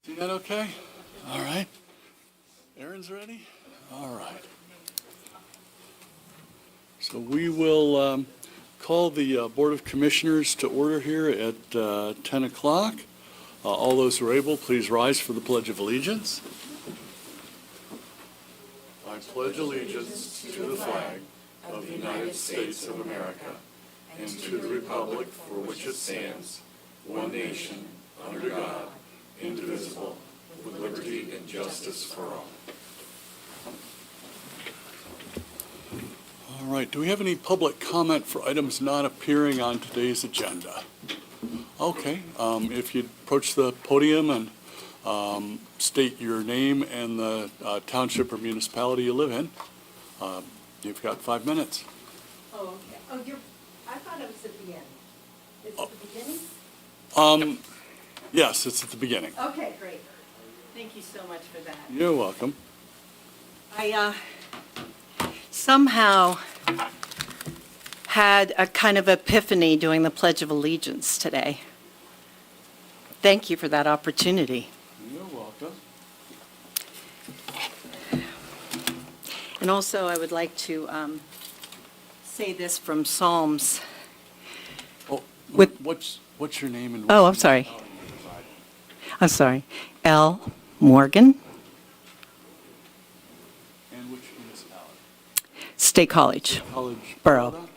See that okay? All right. Aaron's ready? All right. So we will call the Board of Commissioners to order here at 10 o'clock. All those who are able, please rise for the Pledge of Allegiance. I pledge allegiance to the flag of the United States of America and to the republic for which it stands, one nation, under God, indivisible, with liberty and justice for all. All right, do we have any public comment for items not appearing on today's agenda? Okay, if you'd approach the podium and state your name and the township or municipality you live in, you've got 5 minutes. Oh, okay. Oh, I thought it was at the end. Is it the beginning? Yes, it's at the beginning. Okay, great. Thank you so much for that. You're welcome. I somehow had a kind of epiphany doing the Pledge of Allegiance today. Thank you for that opportunity. You're welcome. And also, I would like to say this from Psalms. Oh, With- what's your name and? Oh, I'm sorry. I'm sorry. L. Morgan, And which municipality? State College. College. Borough. Florida?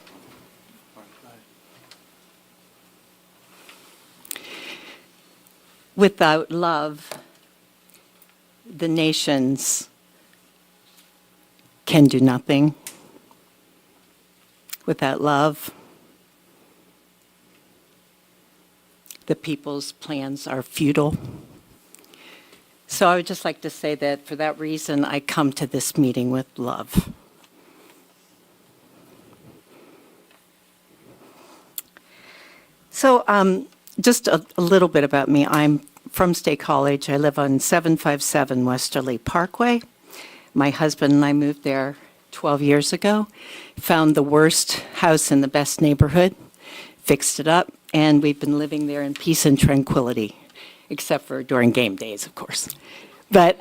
All right, go ahead. Without love, the nations can do nothing. Without love, the people's plans are futile. So I would just like to say that for that reason, I come to this meeting with love. So just a little bit about me. I'm from State College. I live on 757 Westerly Parkway. My husband and I moved there 12 years ago, found the worst house in the best neighborhood, fixed it up, and we've been living there in peace and tranquility, except for during game days, of course. But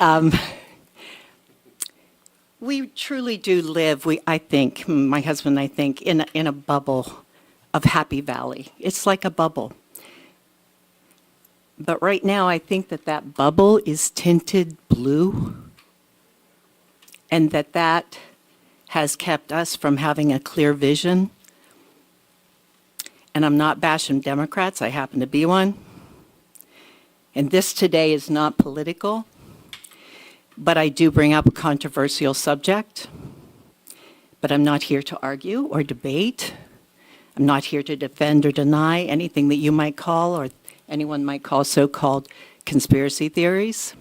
we truly do live, I think, my husband and I think, in a bubble of Happy Valley. It's like a bubble. But right now, I think that bubble is tinted blue, and that has kept us from having a clear vision. And I'm not bashing Democrats, I happen to be one. And this today is not political, but I do bring up a controversial subject. But I'm not here to argue or debate. I'm not here to defend or deny anything that you might call or anyone might call so-called conspiracy theories.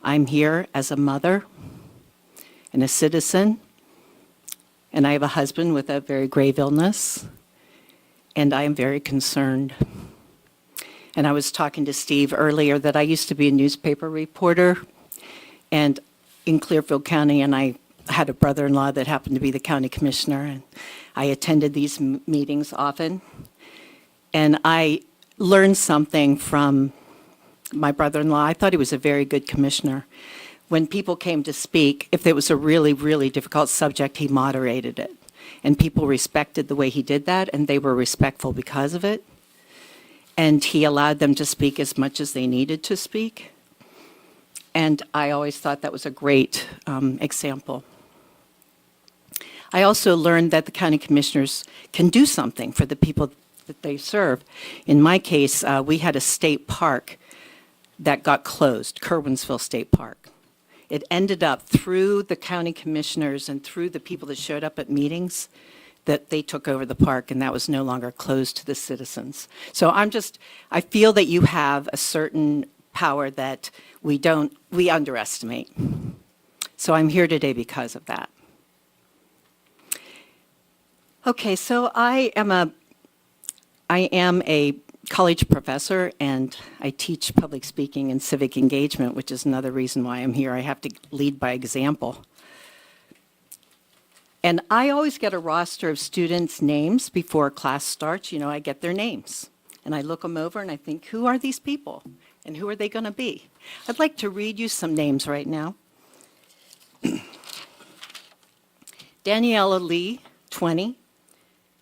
I'm here as a mother and a citizen, and I have a husband with a very grave illness, and I am very concerned. And I was talking to Steve earlier that I used to be a newspaper reporter and in Clearfield County, and I had a brother-in-law that happened to be the county commissioner, and I attended these meetings often. And I learned something from my brother-in-law. I thought he was a very good commissioner. When people came to speak, if it was a really, really difficult subject, he moderated it. And people respected the way he did that, and they were respectful because of it. And he allowed them to speak as much as they needed to speak. And I always thought that was a great example. I also learned that the county commissioners can do something for the people that they serve. In my case, we had a state park that got closed, Curwensville State Park. It ended up through the county commissioners and through the people that showed up at meetings that they took over the park, and that was no longer closed to the citizens. So I feel that you have a certain power that we underestimate. So I'm here today because of that. Okay, so I am a college professor, and I teach public speaking and civic engagement, which is another reason why I'm here. I have to lead by example. And I always get a roster of students' names before class starts. You know, I get their names. And I look them over and I think, who are these people? And who are they going to be? I'd like to read you some names right now. Daniela Lee, 20.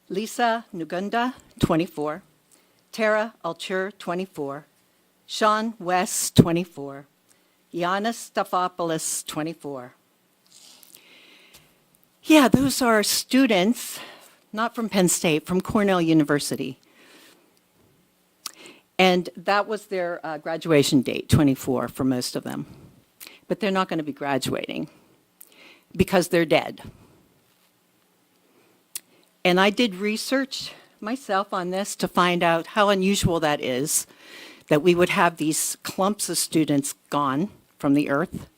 Lisa Nugunda, 24. Tara Altur, 24. Sean West, 24. Giannis Staphopoulos, 24. Yeah, those are students, not from Penn State, from Cornell University. And that was their graduation date, 24, for most of them. But they're not going to be graduating because they're dead. And I did research myself on this to find out how unusual that is, that we would have these clumps of students gone from the earth.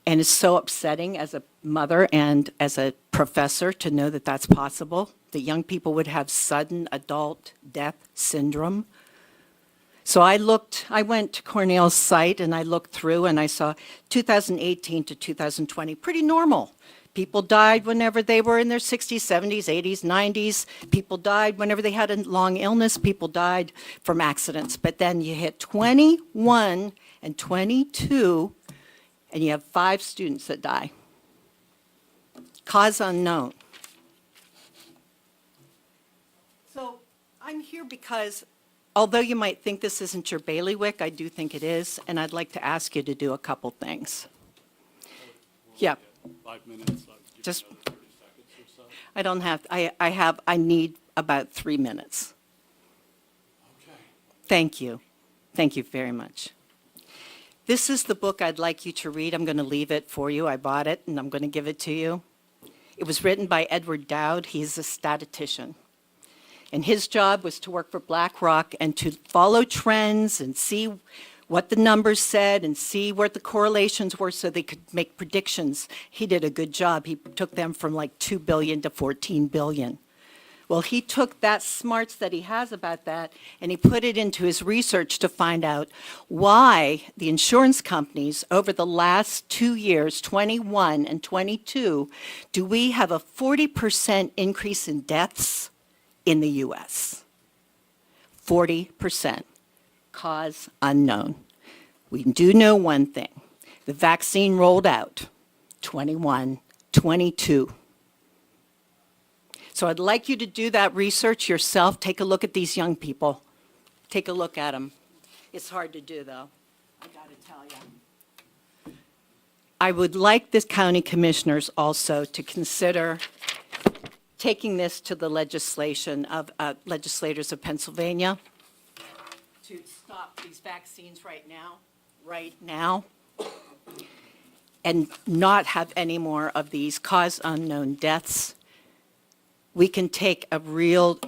And it's so upsetting as a mother and as a professor to know that that's possible, that young people would have sudden adult death syndrome. So I went to Cornell's site and I looked through and I saw 2018 to 2020, pretty normal. People died whenever they were in their 60s, 70s, 80s, 90s. People died whenever they had a long illness. People died from accidents. But then you hit 21 and 22, and you have 5 students that die. Cause unknown. So I'm here because, although you might think this isn't your bailiwick, I do think it is, and I'd like to ask you to do a couple things. Yeah. 5 minutes. Just- 30 seconds or so. I don't have, I need about 3 minutes. Okay. Thank you. Thank you very much. This is the book I'd like you to read. I'm going to leave it for you. I bought it, and I'm going to give it to you. It was written by Edward Dowd. He's a statistician. And his job was to work for BlackRock and to follow trends and see what the numbers said and see what the correlations were so they could make predictions. He did a good job. He took them from like 2 billion to 14 billion. Well, he took that smarts that he has about that and he put it into his research to find out why the insurance companies over the last 2 years, 21 and 22, do we have a 40% increase in deaths in the U.S.? 40%. Cause unknown. We do know one thing. The vaccine rolled out, 21, 22. So I'd like you to do that research yourself. Take a look at these young people. Take a look at them. It's hard to do, though. I got to tell you. I would like the county commissioners also to consider taking this to the legislation of legislators of Pennsylvania to stop these vaccines right now, and not have any more of these cause unknown deaths. We can take a real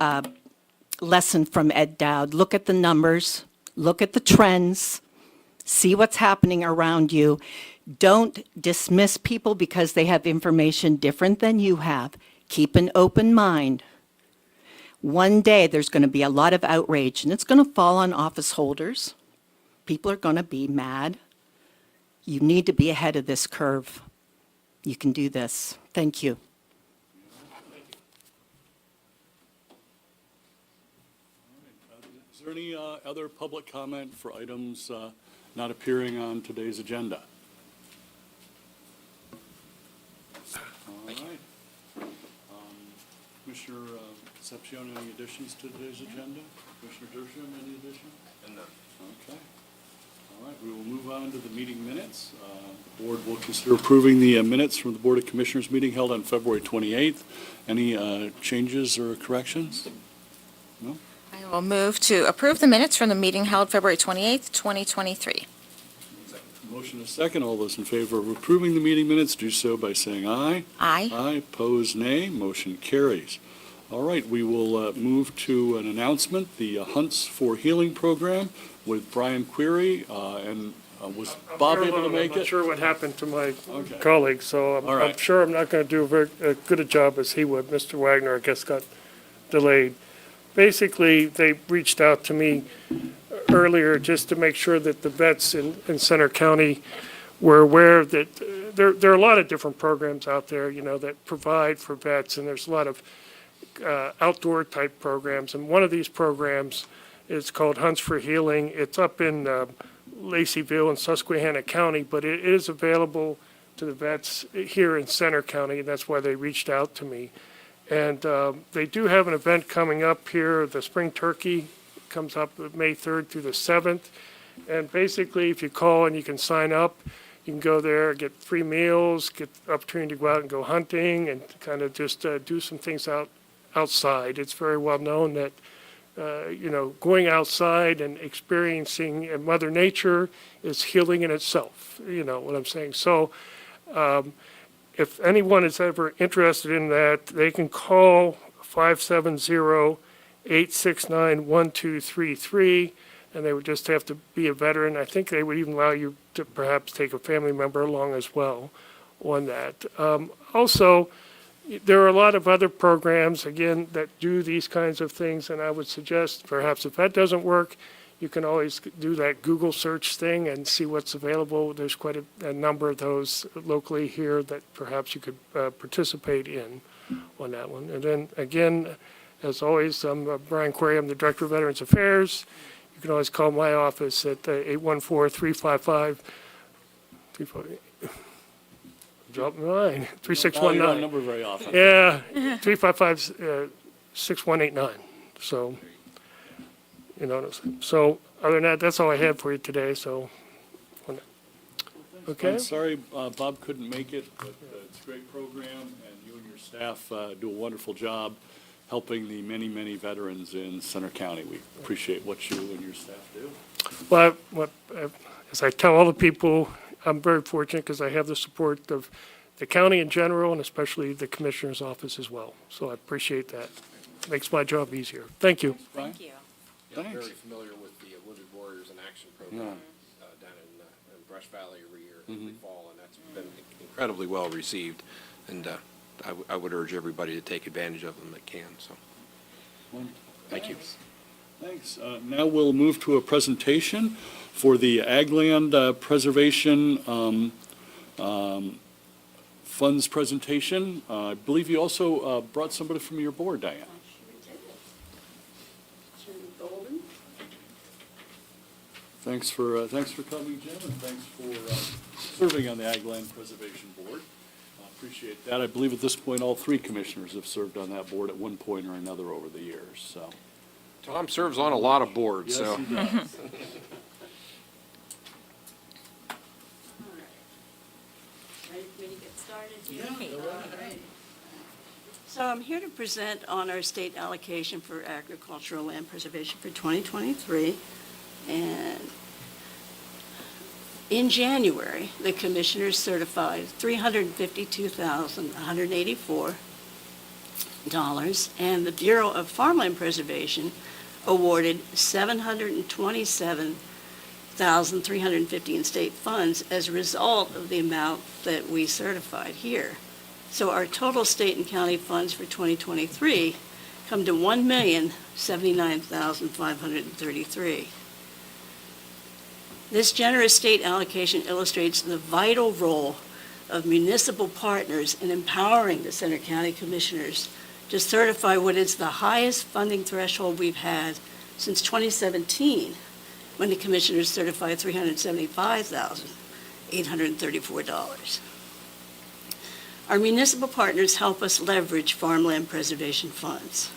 lesson from Ed Dowd. Look at the numbers, look at the trends, see what's happening around you. Don't dismiss people because they have information different than you have. Keep an open mind. One day there's going to be a lot of outrage, and it's going to fall on office holders. People are going to be mad. You need to be ahead of this curve. You can do this. Thank you. Is there any other public comment for items not appearing on today's agenda? All right. Commissioner Concepcion, any additions to today's agenda? Commissioner Dershowitz, any addition? No. Okay. All right, we will move on to the meeting minutes. The board will consider approving the minutes from the Board of Commissioners meeting held on February 28th. Any changes or corrections? No? I will move to approve the minutes from the meeting held February 28th, 2023. Motion is second. All those in favor of approving the meeting minutes do so by saying aye. Aye. Aye, opposed nay, motion carries. All right, we will move to an announcement, the Hunts for Healing program with Brian Query, and was Bob able to make I'm not it? sure what happened to my Okay. colleague, so All right. I'm sure I'm not going to do as good a job as he would. Mr. Wagner, I guess, got delayed. Basically, they reached out to me earlier just to make sure that the vets in Center County were aware that there are a lot of different programs out there, you know, that provide for vets, and there's a lot of outdoor type programs. And one of these programs It's called Hunts for Healing. It's up in Laceyville in Susquehanna County, but it is available to the vets here in Center County, and that's why they reached out to me. And they do have an event coming up here. The Spring Turkey comes up May 3rd through the 7th. And basically, if you call and you can sign up, you can go there, get free meals, get the opportunity to go out and go hunting, and kind of just do some things outside. It's very well known that, going outside and experiencing Mother Nature is healing in itself, you know what I'm saying? So if anyone is ever interested in that, they can call 570-869-1233, and they would just have to be a veteran. I think they would even allow you to perhaps take a family member along as well on that. Also, there are a lot of other programs, again, that do these kinds of things, and I would suggest perhaps if that doesn't work, you can always do that Google search thing and see what's available. There's quite a number of those locally here that perhaps you could participate in on that one. And then, again, as always, I'm Brian Query. I'm the Director of Veterans Affairs. You can always call my office at 814-355. Drop the line, 3619. You don't number very often. Yeah, 355-6189. So, so other than that, that's all I had for you today, so. Okay, I'm sorry Bob couldn't make it, but it's a great program, and you and your staff do a wonderful job helping the many, many veterans in Center County. We appreciate what you and your staff do. well, as I tell all the people, I'm very fortunate because I have the support of the county in general and especially the commissioner's office as well. So I appreciate that. Makes my job easier. Thank you. Brian? Thank you. Yeah, I'm Thanks. very familiar with the Wounded Warriors in Action program down in Brush Valley every year in the fall, and that's been incredibly well received. And I would urge everybody to take advantage of them that can, so. Thank you. Thanks. Now we'll move to a presentation for the Agland Preservation Funds presentation. I believe you also brought somebody from your board, Diane. Thanks for coming, Jim, and thanks for serving on the Ag Land Preservation Board. I appreciate that. I believe at this point, all three commissioners have served on that board at one point or another over the years, so. Tom serves on a lot of boards, so. Yes, he does. Ready for me to get started here? All right. So I'm here to present on our state allocation for agricultural land preservation for 2023. And in January, the commissioners certified $352,184, and the Bureau of Farmland Preservation awarded $727,350 in state funds as a result of the amount that we certified here. So our total state and county funds for 2023 come to $1,079,533. This generous state allocation illustrates the vital role of municipal partners in empowering the Center County Commissioners to certify what is the highest funding threshold we've had since 2017, when the Commissioners certified $375,834. Our municipal partners help us leverage farmland preservation funds.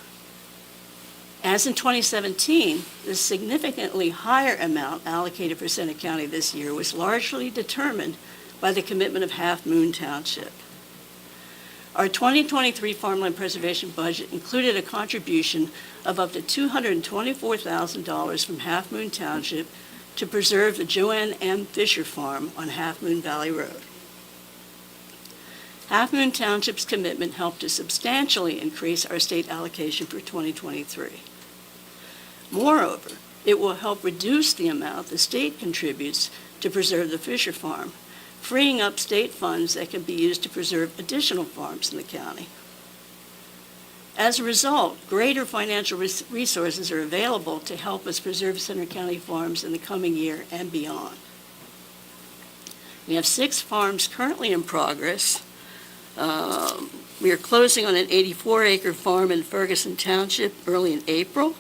As in 2017, the significantly higher amount allocated for Center County this year was largely determined by the commitment of Half Moon Township. Our 2023 farmland preservation budget included a contribution of up to $224,000 from Half Moon Township to preserve the Joanne M. Fisher Farm on Half Moon Valley Road. Half Moon Township's commitment helped to substantially increase our state allocation for 2023. Moreover, it will help reduce the amount the state contributes to preserve the Fisher Farm, freeing up state funds that can be used to preserve additional farms in the county. As a result, greater financial resources are available to help us preserve Center County farms in the coming year and beyond. We have 6 farms currently in progress. We are closing on an 84-acre farm in Ferguson Township early in April,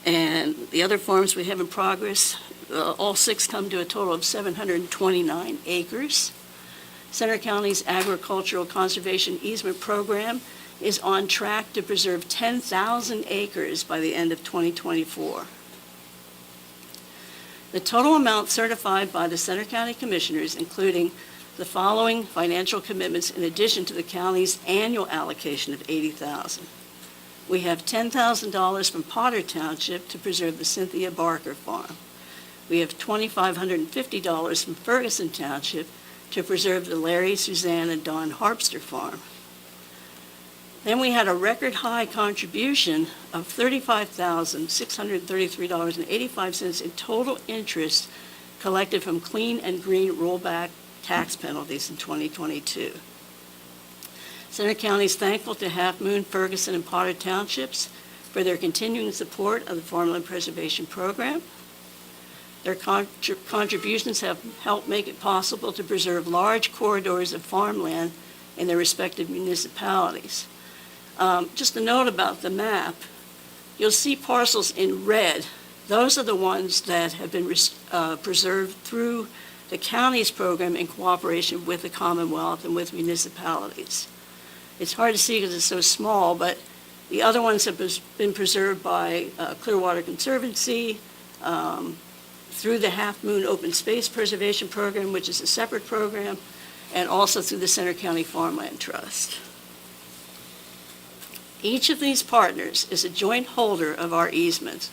And the other farms we have in progress, all 6 come to a total of 729 acres. Center County's Agricultural Conservation Easement Program is on track to preserve 10,000 acres by the end of 2024. The total amount certified by the Center County Commissioners, including the following financial commitments in addition to the county's annual allocation of $80,000. We have $10,000 from Potter Township to preserve the Cynthia Barker Farm. We have $2,550 from Ferguson Township to preserve the Larry, Suzanne, and Don Harpster Farm. Then we had a record high contribution of $35,633.85 in total interest collected from Clean and Green rollback tax penalties in 2022. Center County is thankful to Half Moon, Ferguson, and Potter Townships for their continuing support of the Farmland Preservation Program. Their contributions have helped make it possible to preserve large corridors of farmland in their respective municipalities. Just a note about the map, you'll see parcels in red. Those are the ones that have been preserved through the county's program in cooperation with the Commonwealth and with municipalities. It's hard to see because it's so small, but the other ones have been preserved by Clearwater Conservancy, through the Half Moon Open Space Preservation Program, which is a separate program, and also through the Center County Farmland Trust. Each of these partners is a joint holder of our easements,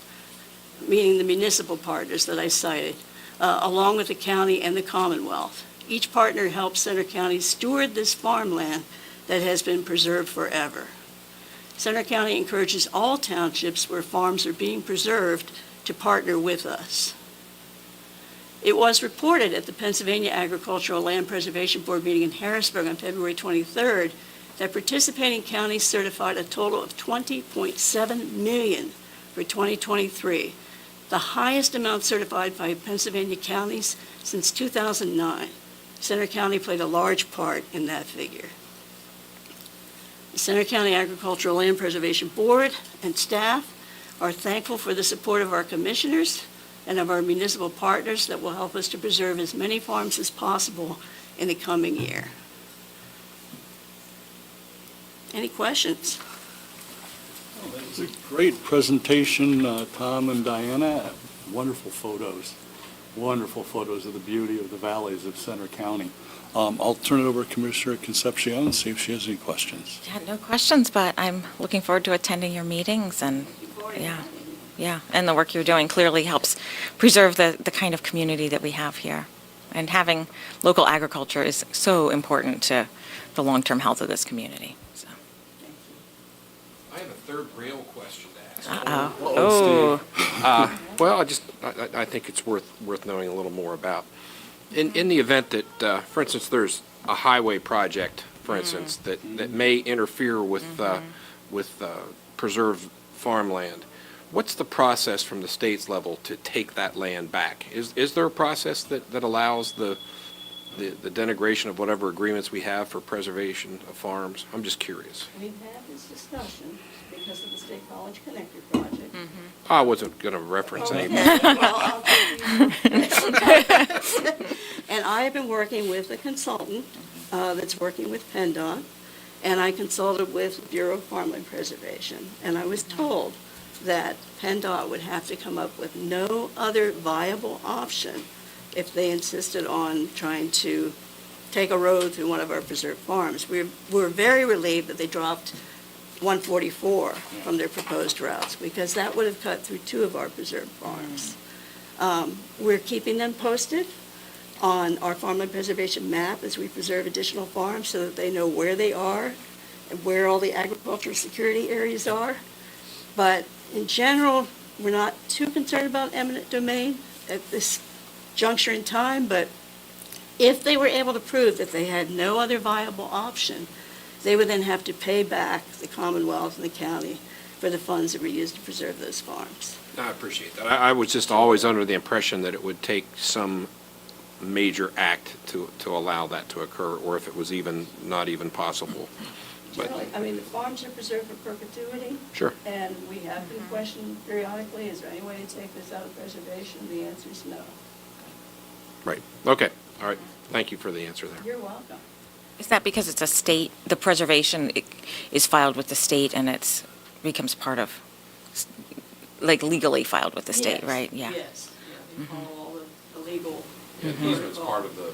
meaning the municipal partners that I cited, along with the county and the Commonwealth. Each partner helps Center County steward this farmland that has been preserved forever. Center County encourages all townships where farms are being preserved to partner with us. It was reported at the Pennsylvania Agricultural Land Preservation Board meeting in Harrisburg on February 23rd that participating counties certified a total of $20.7 million for 2023, the highest amount certified by Pennsylvania counties since 2009. Center County played a large part in that figure. The Center County Agricultural Land Preservation Board and staff are thankful for the support of our commissioners and of our municipal partners that will help us to preserve as many farms as possible in the coming year. Any questions? It's a great presentation, Tom and Diana. Wonderful photos of the beauty of the valleys of Center County. I'll turn it over to Commissioner Concepcion and see if she has any questions. Yeah, no questions, but I'm looking forward to attending your meetings, and yeah, and the work you're doing clearly helps preserve the kind of community that we have here. And having local agriculture is so important to the long-term health of this community. So. I have a third rail question to ask. Uh-oh. Oh. Well, I think it's worth knowing a little more about. In the event that, for instance, there's a highway project, for instance, that may interfere with preserved farmland, what's the process from the state's level to take that land back? Is there a process that allows the denigration of whatever agreements we have for preservation of farms? I'm just curious. We've had this discussion because of the State College Connector Project. I wasn't going to reference any. And I have been working with a consultant that's working with PennDOT, and I consulted with Bureau of Farmland Preservation, and I was told that PennDOT would have to come up with no other viable option if they insisted on trying to take a road through one of our preserved farms. We're very relieved that they dropped 144 from their proposed routes, because that would have cut through 2 of our preserved farms. We're keeping them posted on our farmland preservation map as we preserve additional farms so that they know where they are and where all the agricultural security areas are. But in general, we're not too concerned about eminent domain at this juncture in time, but if they were able to prove that they had no other viable option, they would then have to pay back the Commonwealth and the county for the funds that were used to preserve those farms. I appreciate that. I was just always under the impression that it would take some major act to allow that to occur, or if it was not even possible. Generally, I mean, the farms are preserved for perpetuity. Sure. And we have been questioned periodically, is there any way to take this out of preservation? The answer is no. Right, okay, all right, thank you for the answer there. You're welcome. Is that because it's a state, the preservation is filed with the state and becomes part of, like legally filed with the state, Yes, right? Yeah. Yes, yeah, we follow all the legal. Yeah, the easement's part of the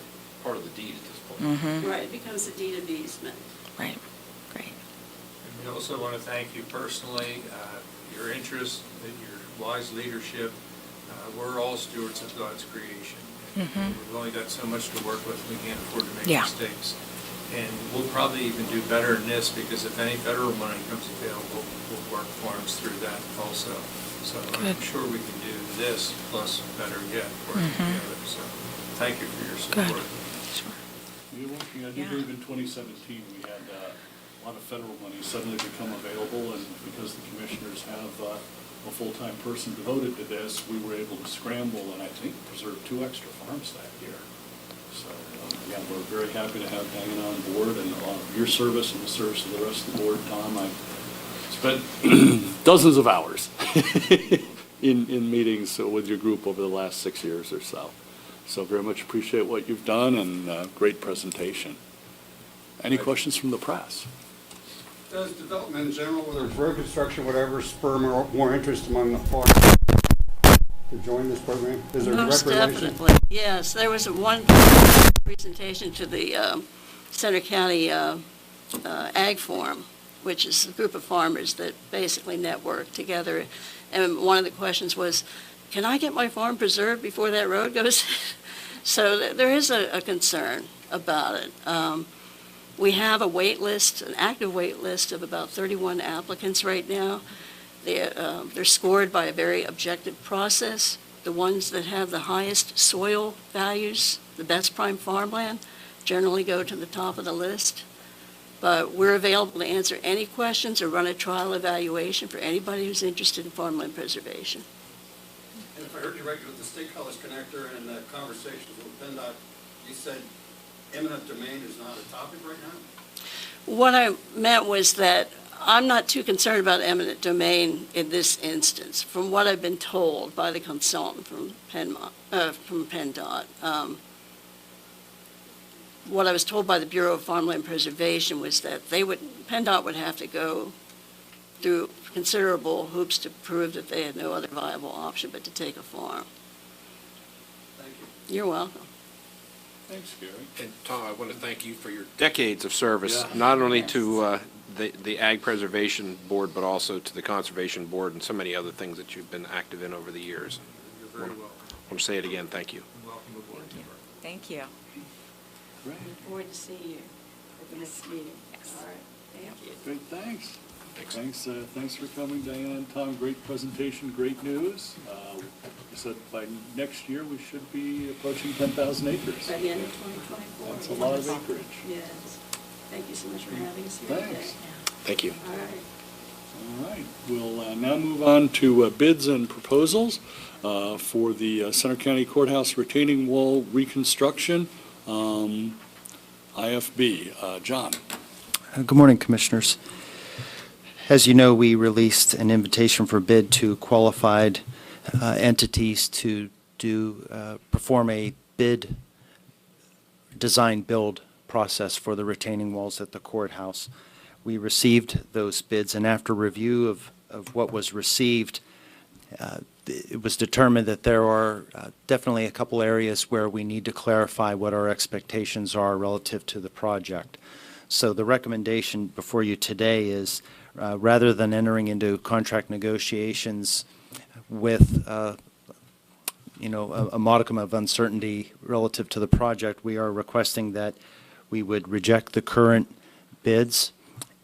deed at this point. Right, it becomes a deed of easement. Right, great. And we also want to thank you personally, your interest, your wise leadership. We're all stewards of God's creation. And we've only got so much to work with, we can't afford to make Yeah. mistakes. And we'll probably even do better in this, because if any federal money comes available, we'll work farms through that also. So I'm Good. sure we can do this, plus better yet, working together. So thank you for your support. Sure. You're welcome. I do Yeah. believe in 2017, we had a lot of federal money suddenly become available, and because the commissioners have a full-time person devoted to this, we were able to scramble and I think preserve 2 extra farms that year. So, yeah, we're very happy to have Diana on board, and your service and the service of the rest of the board, Tom. I spent dozens of hours in meetings with your group over the last 6 years or so. So very much appreciate what you've done, and great presentation. Any questions from the press? Does development in general, whether it's road construction, whatever, spur more interest among the farmers to join this program? Is there Most direct relation? definitely, yes. There was one presentation to the Center County Ag Forum, which is a group of farmers that basically network together. And one of the questions was, can I get my farm preserved before that road goes? So there is a concern about it. We have a wait list, an active wait list of about 31 applicants right now. They're scored by a very objective process. The ones that have the highest soil values, the best prime farmland, generally go to the top of the list. But we're available to answer any questions or run a trial evaluation for anybody who's interested in farmland preservation. And if I heard you right with the State College Connector and the conversations with PennDOT, you said eminent domain is not a topic right now? What I meant was that I'm not too concerned about eminent domain in this instance, from what I've been told by the consultant from PennDOT. What I was told by the Bureau of Farmland Preservation was that PennDOT would have to go through considerable hoops to prove that they had no other viable option but to take a farm. Thank you. You're welcome. Thanks, Gary. And Tom, I want to thank you for your decades of service, Yeah. not only to the Ag Preservation Board, but also to the Conservation Board and so many other things that you've been active in over the years. You're very welcome. I want to say it again, thank you. Welcome aboard. Thank you. Great, Look forward to seeing you at the next meeting. Yes. All right, thank you. great, thanks. Thanks. Thanks for coming, Diana and Tom. Great presentation, great news. Like I said, by next year, we should be approaching 10,000 acres. By the end of 2024. That's a lot of acreage. Yes. Thank you so much for having us here today. Thanks. Thank you. All right. All right, we'll now move on to bids and proposals for the Center County Courthouse retaining wall reconstruction. IFB, John. Good morning, Commissioners. As you know, we released an invitation for bid to qualified entities to perform a bid design build process for the retaining walls at the courthouse. We received those bids, and after review of what was received, it was determined that there are definitely a couple areas where we need to clarify what our expectations are relative to the project. So the recommendation before you today is, rather than entering into contract negotiations with a modicum of uncertainty relative to the project, we are requesting that we would reject the current bids,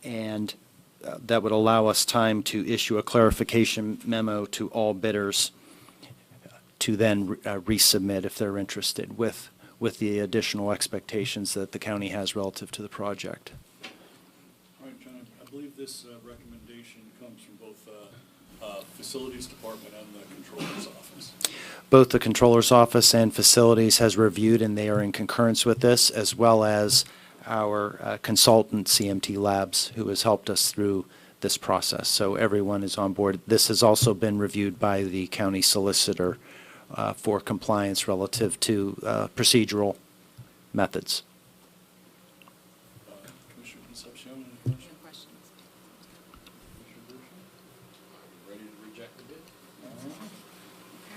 and that would allow us time to issue a clarification memo to all bidders to then resubmit if they're interested with the additional expectations that the county has relative to the project. All right, John, I believe this recommendation comes from both Facilities Department and the Controller's Office. Both the Controller's Office and Facilities has reviewed, and they are in concurrence with this, as well as our consultant, CMT Labs, who has helped us through this process. So everyone is on board. This has also been reviewed by the county solicitor for compliance relative to procedural methods. Commissioner Concepcion, any questions? Commissioner Bergeron? Ready to reject the bid?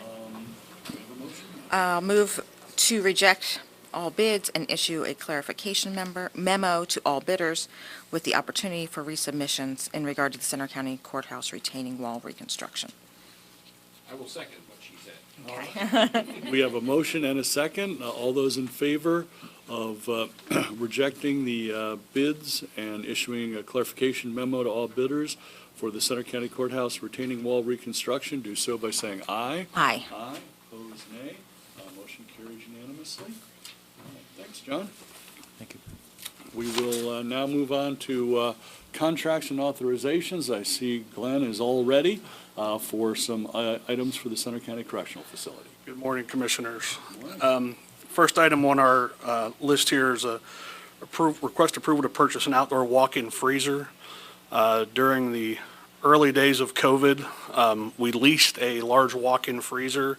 All right. Do we have a motion? I'll move to reject all bids and issue a clarification memo to all bidders with the opportunity for resubmissions in regard to the Center County Courthouse retaining wall reconstruction. I will second what she said. We have a motion and a second. All those in favor of rejecting the bids and issuing a clarification memo to all bidders for the Center County Courthouse retaining wall reconstruction, do so by saying aye. Aye. Aye. Opposed, nay. Motion carries unanimously. All right, thanks, John. Thank you. We will now move on to contracts and authorizations. I see Glenn is all ready for some items for the Center County Correctional Facility. Good morning, Commissioners. First item on our list here is a request approval to purchase an outdoor walk-in freezer. During the early days of COVID, we leased a large walk-in freezer.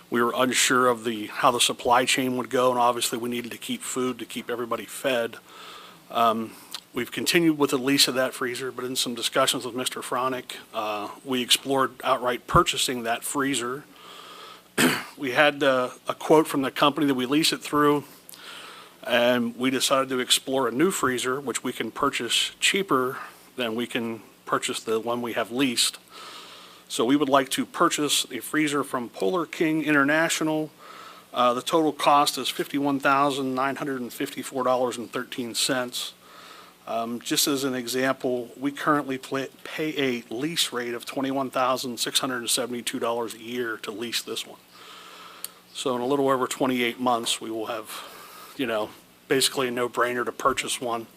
We were unsure of how the supply chain would go, and obviously we needed to keep food to keep everybody fed. We've continued with the lease of that freezer, but in some discussions with Mr. Fronick, we explored outright purchasing that freezer. We had a quote from the company that we lease it through, and we decided to explore a new freezer, which we can purchase cheaper than we can purchase the one we have leased. So we would like to purchase a freezer from Polar King International. The total cost is $51,954.13. Just as an example, we currently pay a lease rate of $21,672 a year to lease this one. So in a little over 28 months, we will have, basically a no-brainer to purchase one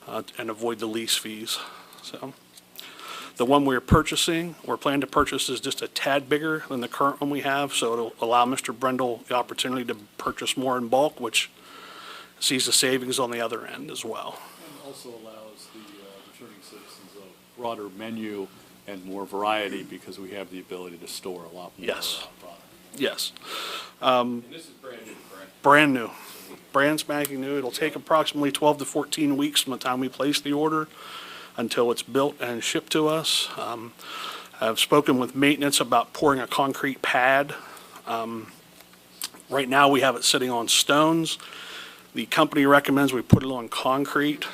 and avoid the lease fees. So the one we're planning to purchase is just a tad bigger than the current one we have, so it'll allow Mr. Brendel the opportunity to purchase more in bulk, which sees the savings on the other end as well. And also allows the returning citizens a broader menu and more variety because we have the ability to store a lot more Yes. product. Yes. And this is brand new, correct? Brand new. Brand spanking new. It'll take approximately 12 to 14 weeks from the time we place the order until it's built and shipped to us. I've spoken with maintenance about pouring a concrete pad. Right now, we have it sitting on stones. The company recommends we put it on concrete.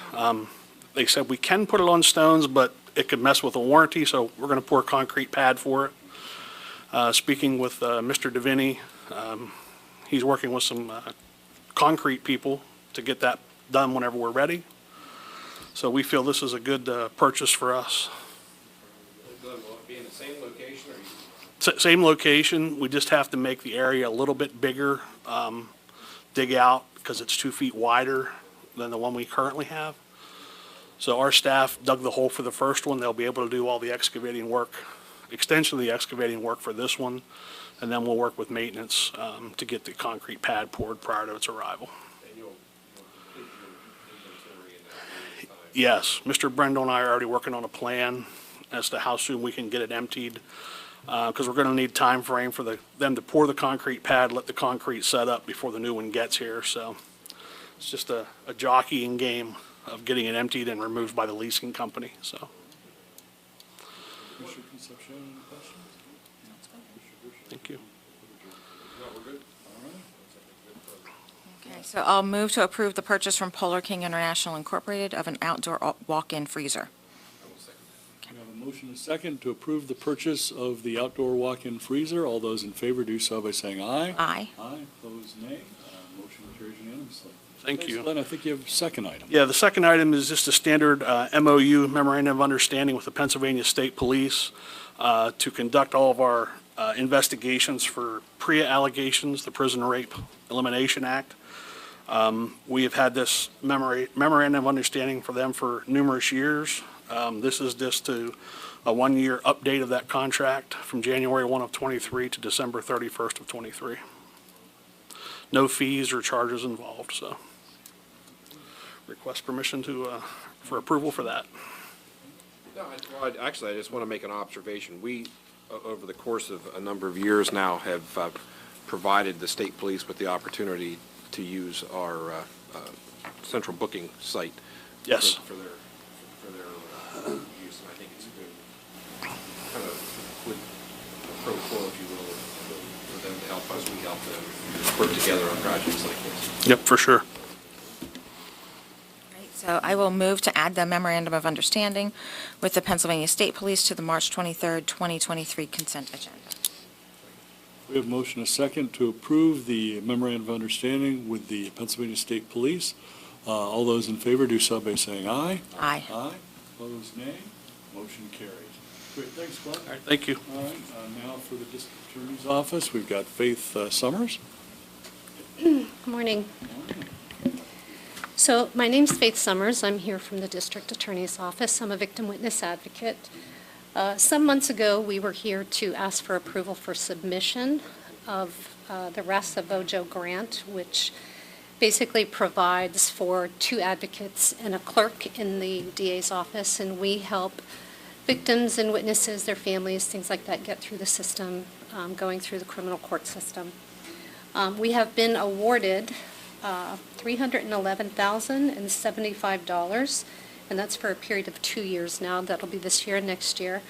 They said we can put it on stones, but it could mess with the warranty, so we're going to pour a concrete pad for it. Speaking with Mr. Davini, he's working with some concrete people to get that done whenever we're ready. So we feel this is a good purchase for us. Will it be in the same location, or Same location, we just have to make the area a little bit bigger, dig out, because it's 2 feet wider than the one we currently have. So our staff dug the hole for the first one. They'll be able to do all the excavating work, extension of the excavating work for this one, and then we'll work with maintenance to get the concrete pad poured prior to its arrival. and you'll complete your inventory in that period of time? Yes, Mr. Brendel and I are already working on a plan as to how soon we can get it emptied, because we're going to need time frame for them to pour the concrete pad, let the concrete set up before the new one gets here. So it's just a jockeying game of getting it emptied and removed by the leasing company, so. Commissioner Concepcion, any questions? Thank you. No, we're good. Okay, so I'll move to approve the purchase from Polar King International Incorporated of an outdoor walk-in freezer. We have a motion and a second to approve the purchase of the outdoor walk-in freezer. All those in favor do so by saying aye. Aye. Aye, opposed, nay. Motion carries unanimously. Thank Thanks, you. Glenn. I think you have a second item. Yeah, the second item is just a standard MOU, Memorandum of Understanding with the Pennsylvania State Police to conduct all of our investigations for PREA allegations, the Prison Rape Elimination Act. We have had this memorandum of understanding for them for numerous years. This is just a 1-year update of that contract from January 1 of '23 to December 31st of '23. No fees or charges involved, so. request permission for approval for that. No, well, actually, I just want to make an observation. We, over the course of a number of years now, have provided the state police with the opportunity to use our central booking site. Yes. For their use, and I think it's a good kind of quid pro quo, if you will, for them to help us, we help them work together on projects like this. Yep, for sure. Right, so I will move to add the memorandum of understanding with the Pennsylvania State Police to the March 23rd, 2023 consent agenda. We have motion a second to approve the memorandum of understanding with the Pennsylvania State Police. All those in favor do so by saying aye. Aye. Aye. Opposed, nay. Motion carries. Great, thanks, Glenn. All right, thank you. All right, now for the District Attorney's Office, we've got Faith Summers. Good morning. So my name's Faith Summers. I'm here from the District Attorney's Office. I'm a victim witness advocate. Some months ago, we were here to ask for approval for submission of the Rasa Vojo grant, which basically provides for 2 advocates and a clerk in the DA's office, and we help victims and witnesses, their families, things like that, get through the system, going through the criminal court system. We have been awarded $311,075, and that's for a period of 2 years now. That'll be this year and next year.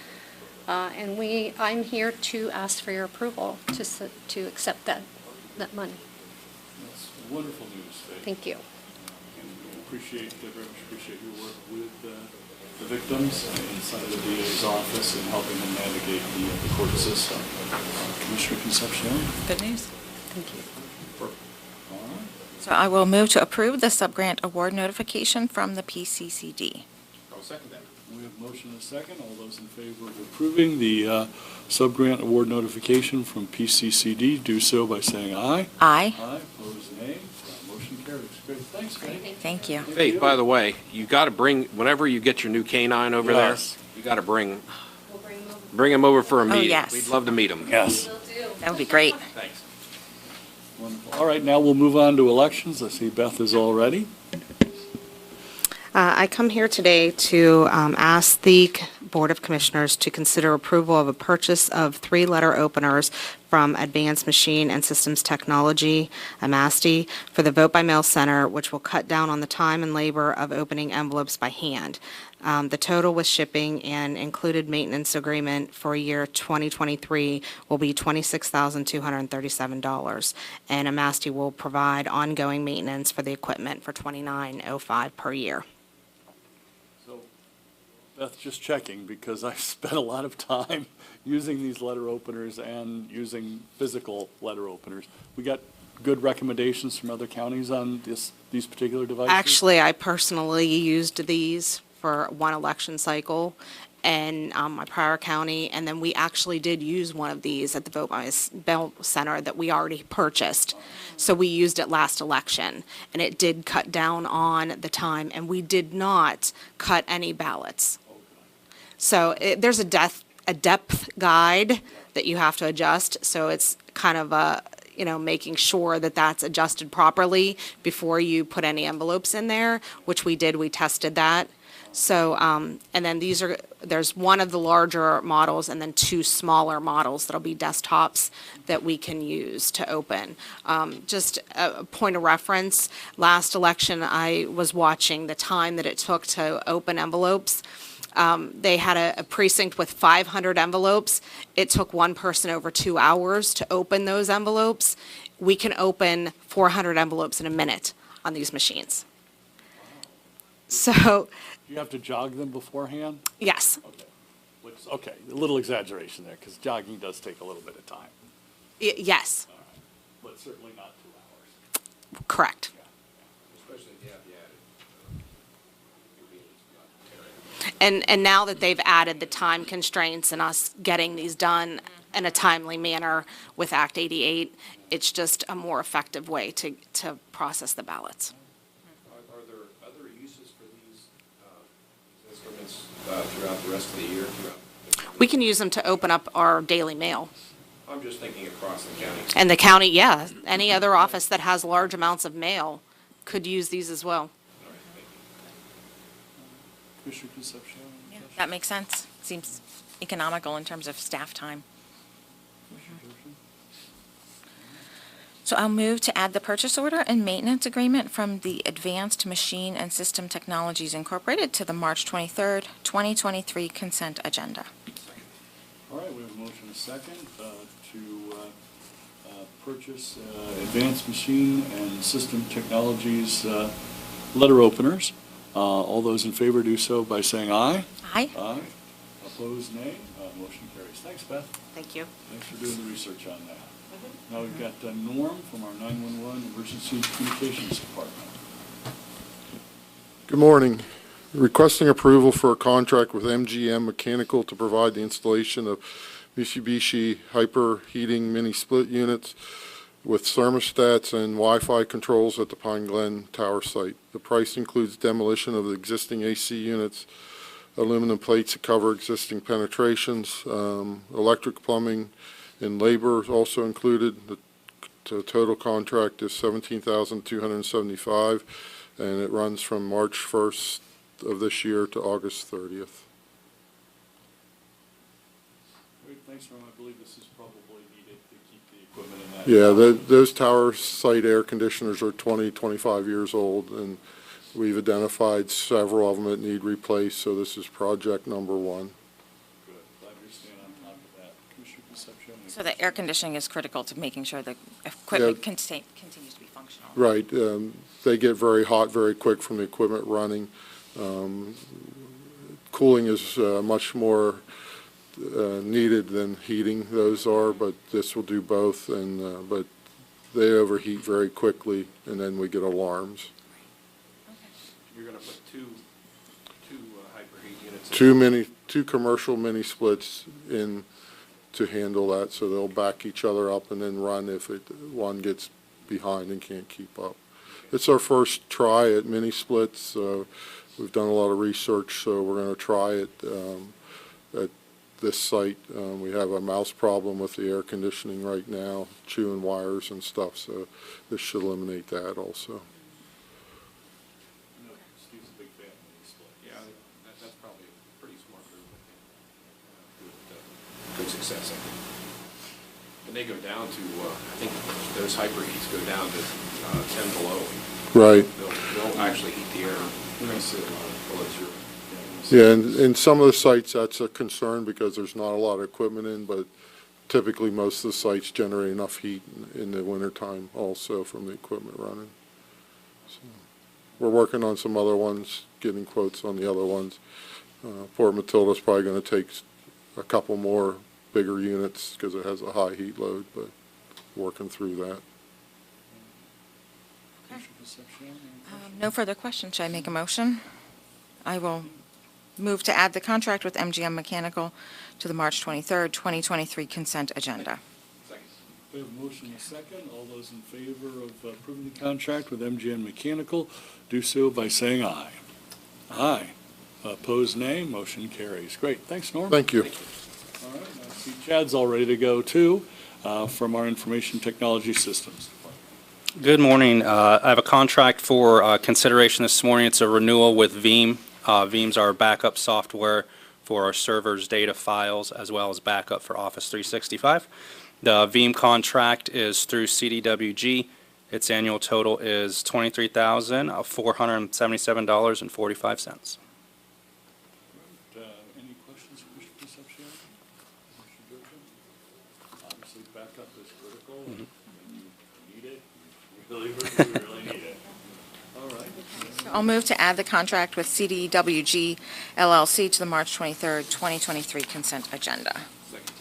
And I'm here to ask for your approval to accept that money. That's wonderful news, Faith. Thank you. And we very much appreciate your work with the victims inside of the DA's office and helping them navigate the court system. Commissioner Concepcion? Good news. Thank you. All right. So I will move to approve the subgrant award notification from the PCCD. I'll second that. We have motion and a second. All those in favor of approving the subgrant award notification from PCCD, do so by saying aye. Aye. Aye. Opposed, nay. Motion carries. Great. Thanks, Faith. Thank you. Faith, by the way, you got to bring, whenever you get your new canine over there, Yes. you got to bring him over for a meeting. yes. We'd love to meet him. Yes. That would be great. Thanks. Wonderful. All right, now we'll move on to elections. I see Beth is all ready. I come here today to ask the Board of Commissioners to consider approval of a purchase of 3 letter openers from Advanced Machine and Systems Technology, AMASTI, for the Vote by Mail Center, which will cut down on the time and labor of opening envelopes by hand. The total with shipping and included maintenance agreement for year 2023 will be $26,237, and AMASTI will provide ongoing maintenance for the equipment for $29.05 per year. So, Beth, just checking, because I've spent a lot of time using these letter openers and using physical letter openers. We got good recommendations from other counties on these particular devices? Actually, I personally used these for one election cycle in my prior county, and then we actually did use one of these at the Vote by Mail Center that we already purchased. So we used it last election, and it did cut down on the time, and we did not cut any ballots. So there's a depth guide that you have to adjust, so it's kind of making sure that that's adjusted properly before you put any envelopes in there, which we did, we tested that. So, and then there's one of the larger models and then 2 smaller models that'll be desktops that we can use to open. Just a point of reference, last election, I was watching the time that it took to open envelopes. They had a precinct with 500 envelopes. It took one person over 2 hours to open those envelopes. We can open 400 envelopes in a minute on these machines. So, Do you have to jog them beforehand? yes, Okay, a little exaggeration there, because jogging does take a little bit of time, yes, but certainly not 2 hours. correct. Especially if you have the And now that they've added the time constraints and us getting these done in a timely manner with Act 88, it's just a more effective way to process the ballots. Are there other uses for these instruments throughout the rest of the year? We can use them to open up our daily mail. I'm just thinking across the county. And the county, yeah, any other office that has large amounts of mail could use these as well. All right, thank you. Commissioner Concepcion? Yeah, that makes sense. Seems economical in terms of staff time. So I'll move to add the purchase order and maintenance agreement from the Advanced Machine and System Technologies Incorporated to the March 23rd, 2023 consent agenda. All right, we have a motion and a second to purchase Advanced Machine and System Technologies letter openers. All those in favor do so by saying aye. Aye. Aye. Opposed, nay. Motion carries. Thanks, Beth. Thank you. Thanks for doing the research on that. Now we've got Norm from our 911 Emergency Communications Department. Good morning. Requesting approval for a contract with MGM Mechanical to provide the installation of Mitsubishi Hyper Heating Mini Split Units with thermostats and Wi-Fi controls at the Pine Glen Tower site. The price includes demolition of the existing AC units, aluminum plates to cover existing penetrations, electric, plumbing, and labor is also included. The total contract is $17,275, and it runs from March 1st of this year to August 30th. Great, thanks, Norm. I believe this is probably needed to keep the equipment in that. Yeah, those tower site air conditioners are 20, 25 years old, and we've identified several of them that need replaced, so this is project number one. Good. Glad you're staying on top of that. Commissioner Concepcion? So the air conditioning is critical to making sure the equipment continues to be functional. Right. They get very hot very quick from the equipment running. Cooling is much more needed than heating those are, but this will do both, and but they overheat very quickly, and then we get alarms. You're going to put two hyperheat units in? Two commercial mini splits in to handle that, so they'll back each other up and then run if one gets behind and can't keep up. It's our first try at mini splits. We've done a lot of research, so we're going to try it at this site. We have a mouse problem with the air conditioning right now, chewing wires and stuff, so this should eliminate that also. No, Steve's a big fan of these splits. Yeah, that's probably a pretty smart move, I think. Good success, I think. And they go down to, I think those hyperheats go down to 10 below. Right. They'll actually heat the air below zero. Yeah, and in some of the sites, that's a concern because there's not a lot of equipment in, but typically most of the sites generate enough heat in the wintertime also from the equipment running. So we're working on some other ones, getting quotes on the other ones. Port Matilda's probably going to take a couple more bigger units because it has a high heat load, but working through that. Commissioner Concepcion, any questions? No further questions. Should I make a motion? I will move to add the contract with MGM Mechanical to the March 23rd, 2023 consent agenda. Second. We have a motion and a second. All those in favor of approving the contract with MGM Mechanical do so by saying aye. Aye. Opposed, nay. Motion carries. Great. Thanks, Norm. Thank you. All right, I see Chad's all ready to go, too, from our Information Technology Systems. Good morning. I have a contract for consideration this morning. It's a renewal with Veeam. Veeam's our backup software for our servers' data files, as well as backup for Office 365. The Veeam contract is through CDWG. Its annual total is $23,477.45. Any questions, Commissioner Concepcion? Commissioner Durkin? Obviously, backup is critical, and you need it. You really need it. All right. I'll move to add the contract with CDWG LLC to the March 23rd, 2023 consent agenda. Second.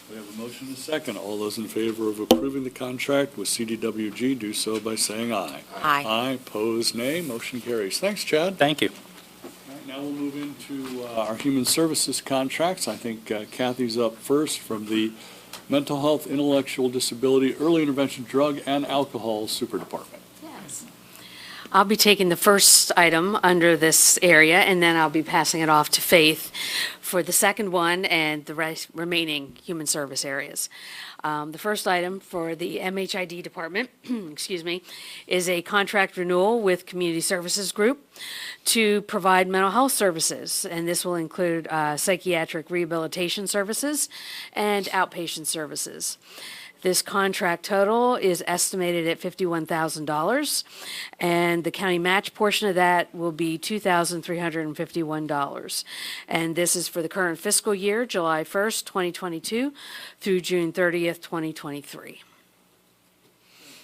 We have a motion and a second. All those in favor of approving the contract with CDWG do so by saying aye. Aye. Aye, opposed, nay. Motion carries. Thanks, Chad. Thank you. All right, now we'll move into our human services contracts. I think Kathy's up first from the Mental Health, Intellectual Disability, Early Intervention Drug and Alcohol Super Department. Yes. I'll be taking the first item under this area, and then I'll be passing it off to Faith for the second one and the remaining human service areas. The first item for the MHID department, excuse me, is a contract renewal with Community Services Group to provide mental health services, and this will include psychiatric rehabilitation services and outpatient services. This contract total is estimated at $51,000, and the county match portion of that will be $2,351. And this is for the current fiscal year, July 1st, 2022 through June 30th, 2023.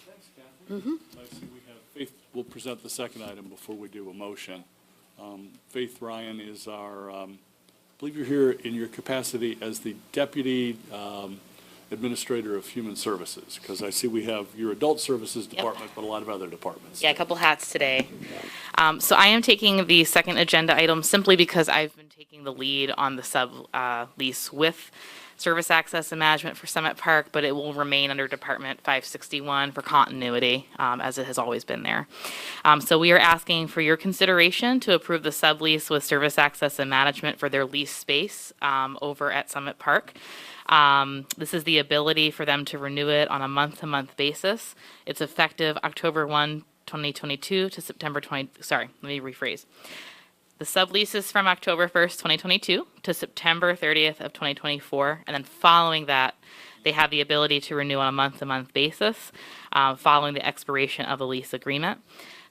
Thanks, Kathy. I see we have Faith will present the second item before we do a motion. Faith Ryan is our, I believe you're here in your capacity as the Deputy Administrator of Human Services, because I see we have your Adult Services Department, but a lot of other departments. Yeah, a couple hats today. So I am taking the second agenda item simply because I've been taking the lead on the sub-lease with Service Access and Management for Summit Park, but it will remain under Department 561 for continuity, as it has always been there. So we are asking for your consideration to approve the sublease with Service Access and Management for their lease space over at Summit Park. This is the ability for them to renew it on a month-to-month basis. It's effective October 1, 2022 to September 20, sorry, let me rephrase. The sublease is from October 1st, 2022 to September 30th of 2024, and then following that, they have the ability to renew on a month-to-month basis following the expiration of the lease agreement.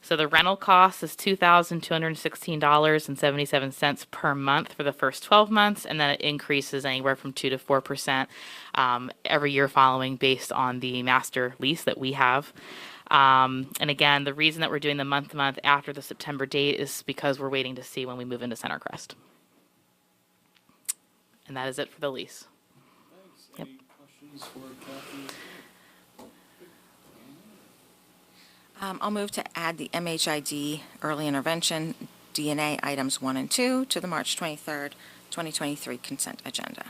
So the rental cost is $2,216.77 per month for the first 12 months, and then it increases anywhere from 2 to 4% every year following based on the master lease that we have. And again, the reason that we're doing the month-to-month after the September date is because we're waiting to see when we move into Centercrest. And that is it for the lease. Thanks. Any questions for Kathy? I'll move to add the MHID early intervention DNA items 1 and 2 to the March 23rd, 2023 consent agenda.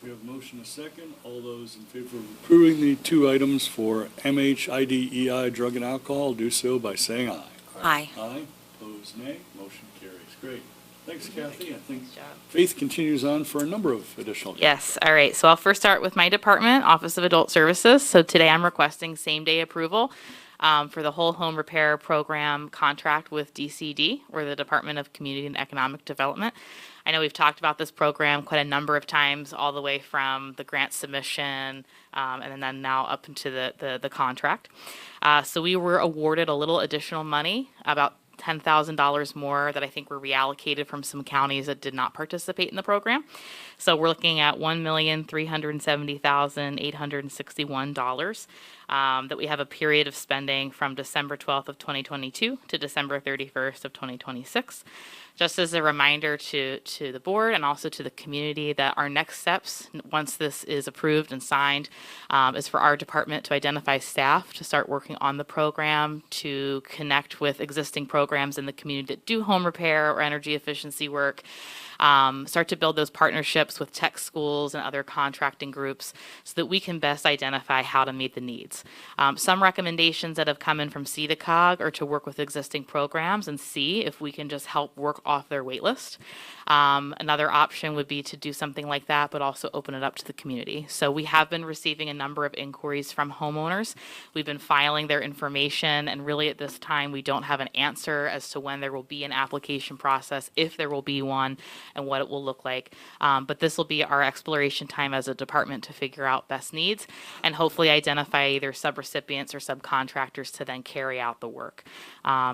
We have a motion, a second. All those in favor of approving the two items for MHIDEI drug and alcohol, do so by saying aye. Aye. Aye. Opposed, nay. Motion carries. Great. Thanks, Kathy. I think Faith continues on for a number of additional. Yes, all right. So I'll first start with my department, Office of Adult Services. So today I'm requesting same-day approval for the whole home repair program contract with DCD, or the Department of Community and Economic Development. I know we've talked about this program quite a number of times, all the way from the grant submission and then now up into the contract. So we were awarded a little additional money, about $10,000 more that I think were reallocated from some counties that did not participate in the program. So we're looking at $1,370,861 that we have a period of spending from December 12th of 2022 to December 31st of 2026. Just as a reminder to the board and also to the community that our next steps, once this is approved and signed, is for our department to identify staff to start working on the program, to connect with existing programs in the community that do home repair or energy efficiency work, start to build those partnerships with tech schools and other contracting groups so that we can best identify how to meet the needs. Some recommendations that have come in from CEDACOG are to work with existing programs and see if we can just help work off their wait list. Another option would be to do something like that, but also open it up to the community. So we have been receiving a number of inquiries from homeowners. We've been filing their information, and really at this time, we don't have an answer as to when there will be an application process, if there will be one, and what it will look like. But this will be our exploration time as a department to figure out best needs and hopefully identify either subrecipients or subcontractors to then carry out the work.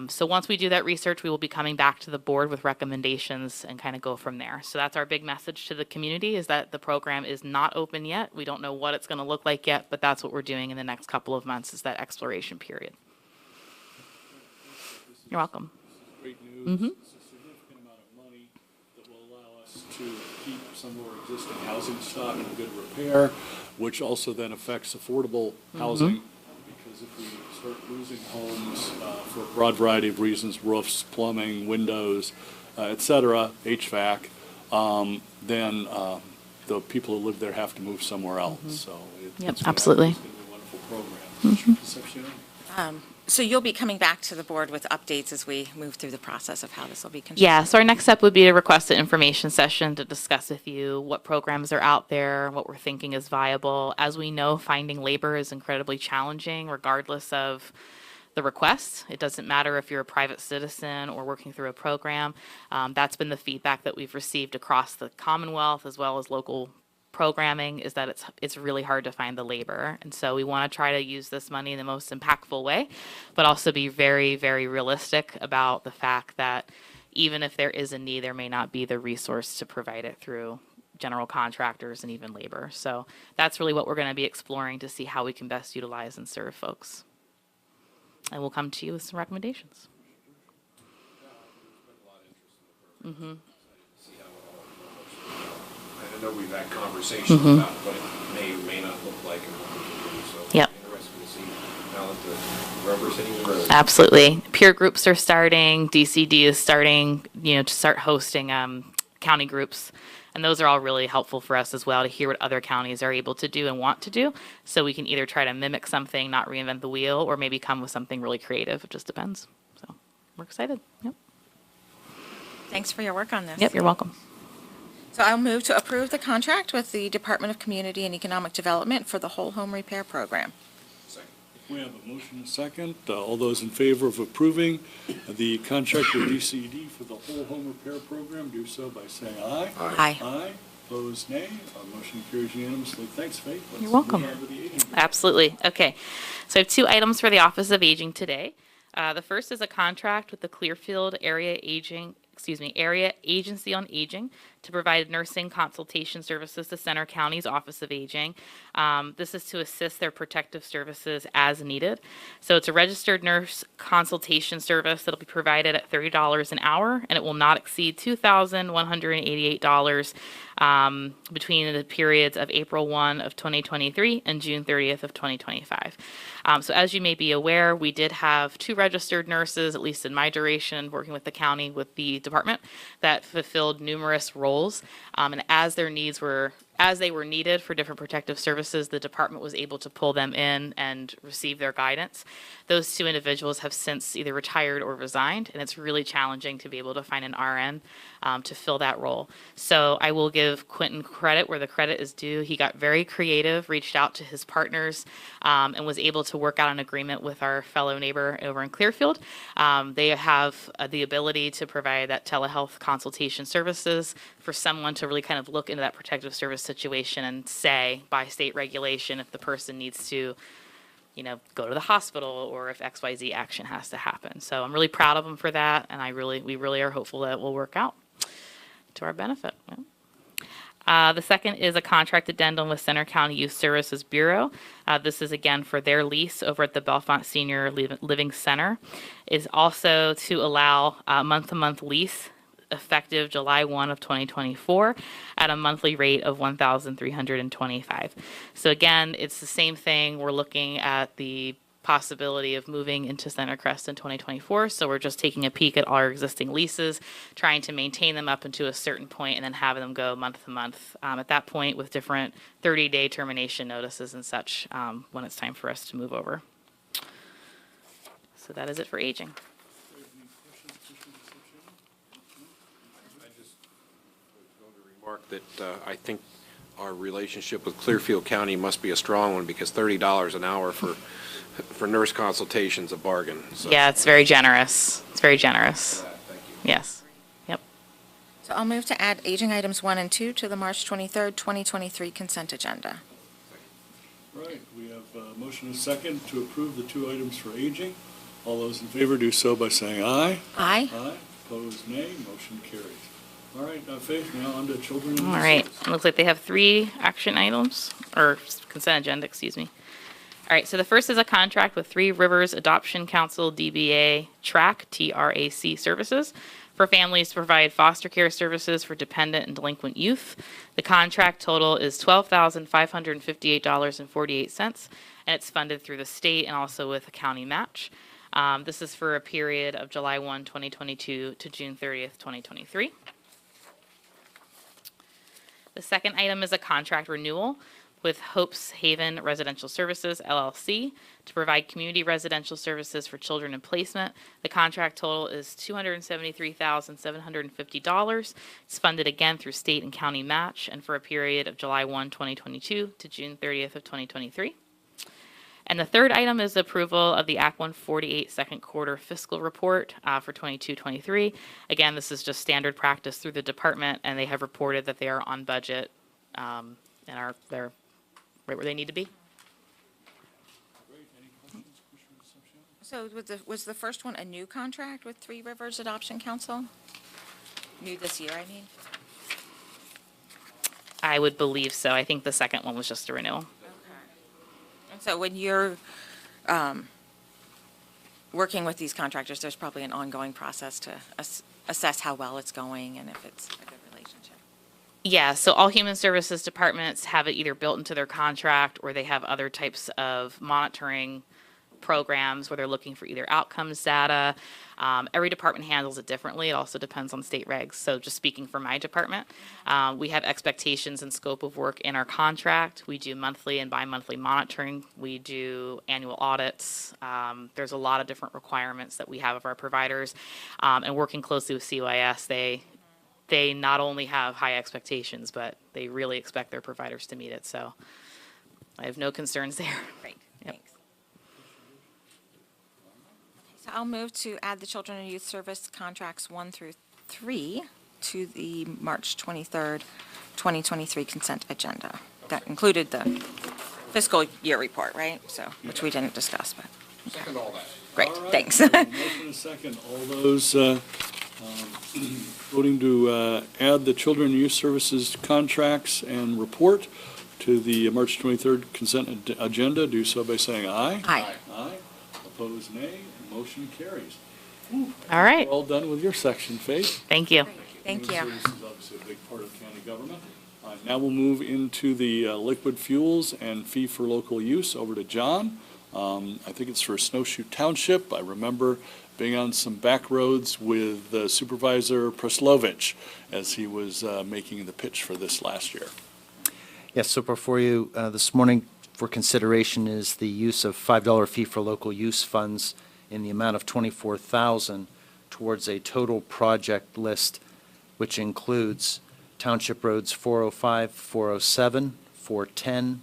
So once we do that research, we will be coming back to the board with recommendations and kind of go from there. So that's our big message to the community, is that the program is not open yet. We don't know what it's going to look like yet, but that's what we're doing in the next couple of months, is that exploration period. You're welcome. Great news. It's a significant amount of money that will allow us to keep some of our existing housing stock in good repair, which also then affects affordable housing. Because if we start losing homes for a broad variety of reasons, roofs, plumbing, windows, et cetera, HVAC, then the people who live there have to move somewhere else. So it's absolutely. It's going to be a wonderful program. Concepcion? So you'll be coming back to the board with updates as we move through the process of how this will be constructed? Yeah, so our next step would be to request an information session to discuss with you what programs are out there, what we're thinking is viable. As we know, finding labor is incredibly challenging regardless of the request. It doesn't matter if you're a private citizen or working through a program. That's been the feedback that we've received across the Commonwealth as well as local programming, is that it's really hard to find the labor. And so we want to try to use this money in the most impactful way, but also be very, very realistic about the fact that even if there is a need, there may not be the resource to provide it through general contractors and even labor. So that's really what we're going to be exploring to see how we can best utilize and serve folks. And we'll come to you with some recommendations. Mm-hmm. I know we've had conversations about what it may or may not look like and what we can do, so. Yep. Interesting to see now that the rubber's hitting the road. Absolutely. Peer groups are starting. DCD is starting, to start hosting county groups. And those are all really helpful for us as well to hear what other counties are able to do and want to do. So we can either try to mimic something, not reinvent the wheel, or maybe come with something really creative. It just depends. So we're excited. Yep. Thanks for your work on this. Yep, you're welcome. So I'll move to approve the contract with the Department of Community and Economic Development for the Whole Home Repair Program. We have a motion and a second. All those in favor of approving the contract with DCD for the whole home repair program, do so by saying aye. Aye. Aye. Opposed, nay. Motion carries unanimously. Thanks, Faith. Let's You're welcome. move on to the aging. Absolutely. Okay. So I have 2 items for the Office of Aging today. The first is a contract with the Clearfield Area Agency on Aging to provide nursing consultation services to Center County's Office of Aging. This is to assist their protective services as needed. So it's a registered nurse consultation service that'll be provided at $30 an hour, and it will not exceed $2,188 between the periods of April 1 of 2023 and June 30th of 2025. So as you may be aware, we did have 2 registered nurses, at least in my duration, working with the county, with the department, that fulfilled numerous roles. And as they were needed for different protective services, the department was able to pull them in and receive their guidance. Those 2 individuals have since either retired or resigned, and it's really challenging to be able to find an RN to fill that role. So I will give Quentin credit where the credit is due. He got very creative, reached out to his partners, and was able to work out an agreement with our fellow neighbor over in Clearfield. They have the ability to provide that telehealth consultation services for someone to really kind of look into that protective service situation and say, by state regulation, if the person needs to go to the hospital or if XYZ action has to happen. So I'm really proud of them for that, and we really are hopeful that it will work out to our benefit. Yeah. The second is a contract addendum with Center County Youth Services Bureau. This is again for their lease over at the Bellefonte Senior Living Center. Is also to allow a month-to-month lease effective July 1 of 2024 at a monthly rate of $1,325. So again, it's the same thing. We're looking at the possibility of moving into Center Crest in 2024. So we're just taking a peek at our existing leases, trying to maintain them up into a certain point and then having them go month to month at that point with different 30-day termination notices and such when it's time for us to move over. So that is it for aging. Remark that I think our relationship with Clearfield County must be a strong one, because $30 an hour for nurse consultation's a bargain. So. Yeah, it's very generous. It's very generous. Thank you. Yes. Yep. So I'll move to add aging items 1 and 2 to the March 23rd, 2023 consent agenda. Right, we have a motion and a second to approve the 2 items for aging. All those in favor do so by saying aye. Aye. Aye. Opposed, nay. Motion carries. All right, Faith, now on to children and All right. It looks like they have 3 action items, or consent agenda, excuse me. All right, so the first is a contract with 3 Rivers Adoption Council DBA TRAC, T-R-A-C services for families to provide foster care services for dependent and delinquent youth. The contract total is $12,558.48, and it's funded through the state and also with a county match. This is for a period of July 1, 2022 to June 30th, 2023. The second item is a contract renewal with Hopes Haven Residential Services LLC to provide community residential services for children in placement. The contract total is $273,750. It's funded again through state and county match and for a period of July 1, 2022 to June 30th of 2023. And the third item is approval of the Act 148 second quarter fiscal report for 22-23. Again, this is just standard practice through the department, and they have reported that they are on budget and they're right where they need to be. So was the first one a new contract with Three Rivers Adoption Council? New this year, I mean? I would believe so. I think the second one was just a renewal. And so when you're working with these contractors, there's probably an ongoing process to assess how well it's going and if it's a good relationship. Yeah, so all human services departments have it either built into their contract or they have other types of monitoring programs where they're looking for either outcomes data. Every department handles it differently. It also depends on state regs. So just speaking for my department, we have expectations and scope of work in our contract. We do monthly and bi-monthly monitoring. We do annual audits. There's a lot of different requirements that we have of our providers. And working closely with CYS, they not only have high expectations, but they really expect their providers to meet it. So I have no concerns there. Great, thanks. So I'll move to add the Children and Youth Service contracts 1 through 3 to the March 23rd, 2023 consent agenda. That included the fiscal year report, right? So, which we didn't discuss, but. Second all that. Great, All right. thanks. Motion and a second. All those voting to add the Children and Youth Services contracts and report to the March 23rd consent agenda, do so by saying aye. Aye. Aye. Opposed, nay. Motion carries. All right. We're all done with your section, Faith. Thank you. Thank you. Human Services is obviously a big part of county government. Now we'll move into the liquid fuels and fee for local use. Over to John. I think it's for Snowshoe Township. I remember being on some back roads with Supervisor Preslovich as he was making the pitch for this last year. Yes, so before you this morning for consideration is the use of $5 fee for local use funds in the amount of $24,000 towards a total project list, which includes Township Roads 405, 407, 410,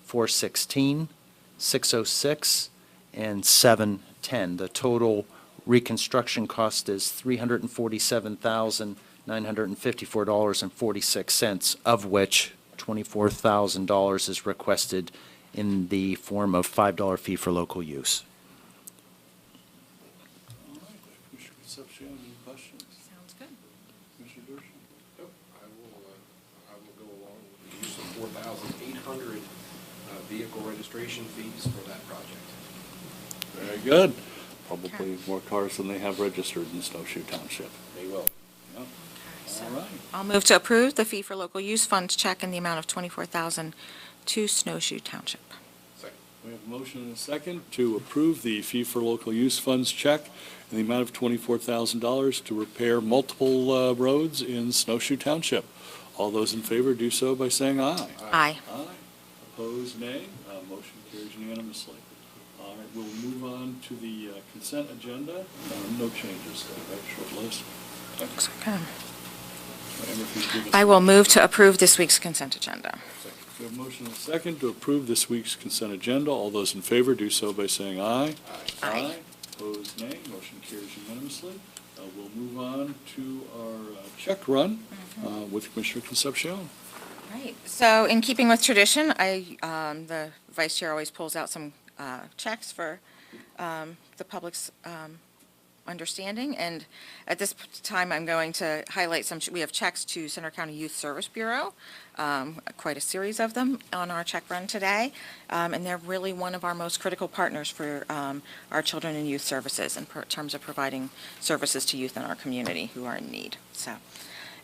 416, 606, and 710. The total reconstruction cost is $347,954.46, of which $24,000 is requested in the form of $5 fee for local use. All right, Commissioner Concepcion, any questions? Sounds good. Commissioner Dershowitz? Yep, I will go along with the use of 4,800 vehicle registration fees for that project. Very good. Probably more cars than they have registered in Snowshoe Township. They will. Yep. So All right. I'll move to approve the fee for local use funds check in the amount of $24,000 to Snowshoe Township. Second. We have a motion and a second to approve the fee for local use funds check in the amount of $24,000 to repair multiple roads in Snowshoe Township. All those in favor do so by saying aye. Aye. Aye. Opposed, nay. Motion carries unanimously. All right, we'll move on to the consent agenda. No changes there, right? Short list. Looks like, Amber, if you give us- I will move to approve this week's consent agenda. We have a motion and a second to approve this week's consent agenda. All those in favor do so by saying aye. Aye. Opposed, nay. Motion carries unanimously. We'll move on to our check run with Commissioner Concepcion. Right, so in keeping with tradition, the vice chair always pulls out some checks for the public's understanding, and at this time, I'm going to highlight we have checks to Center County Youth Service Bureau, quite a series of them on our check run today, and they're really one of our most critical partners for our children and youth services in terms of providing services to youth in our community who are in need. So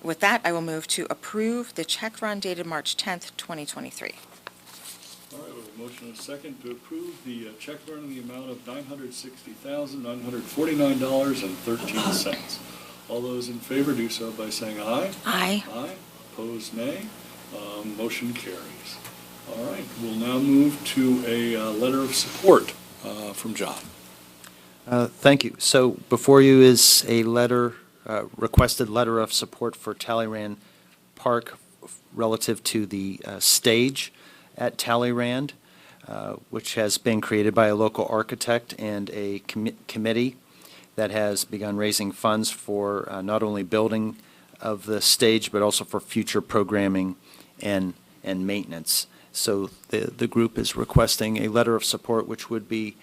with that, I will move to approve the check run dated March 10th, 2023. All right, we have a motion and a second to approve the check run in the amount of $960,949.13. All those in favor do so by saying aye. Aye. Aye. Opposed, nay. Motion carries. All right, we'll now move to a letter of support from John. Thank you. So before you is a letter, requested letter of support for Talleyrand Park relative to the stage at Talleyrand, which has been created by a local architect and a committee that has begun raising funds for not only building of the stage, but also for future programming and maintenance. So the group is requesting a letter of support, which would be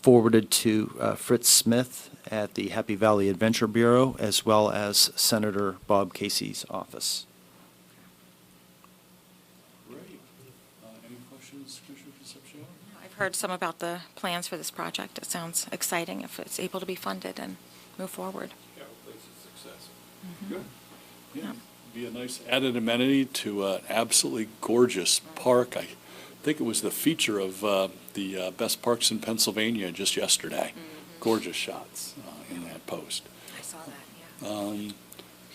forwarded to Fritz Smith at the Happy Valley Adventure Bureau, as well as Senator Bob Casey's office. Great. Any questions, Commissioner Concepcion? I've heard some about the plans for this project. It sounds exciting if it's able to be funded and move forward. Yeah, hopefully it's a success. Good. Yeah, be a nice added amenity to an absolutely gorgeous park. I think it was the feature of the best parks in Pennsylvania just yesterday. Gorgeous shots in that post. I saw that, yeah.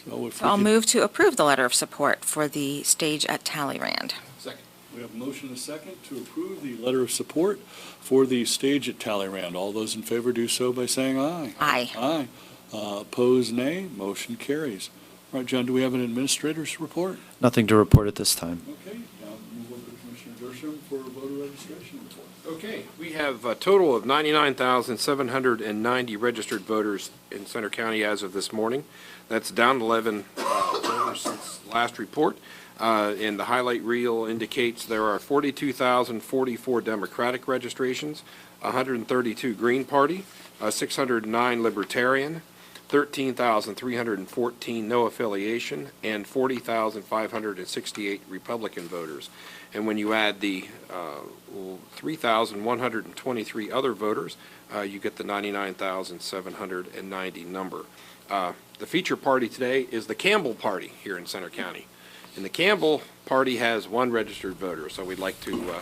So if So I'll we could- move to approve the letter of support for the stage at Talleyrand. Second. We have a motion and a second to approve the letter of support for the stage at Talleyrand. All those in favor do so by saying aye. Aye. Aye. Opposed, nay. Motion carries. All right, John, do we have an administrator's report? Nothing to report at this time. Okay, now move over to Commissioner Dershowitz for a voter registration report. Okay, we have a total of 99,790 registered voters in Center County as of this morning. That's down 11 voters since last report. And the highlight reel indicates there are 42,044 Democratic registrations, 132 Green Party, 609 Libertarian, 13,314 no affiliation, and 40,568 Republican voters. And when you add the 3,123 other voters, you get the 99,790 number. The feature party today is the Campbell Party here in Center County. And the Campbell Party has one registered voter, so we'd like to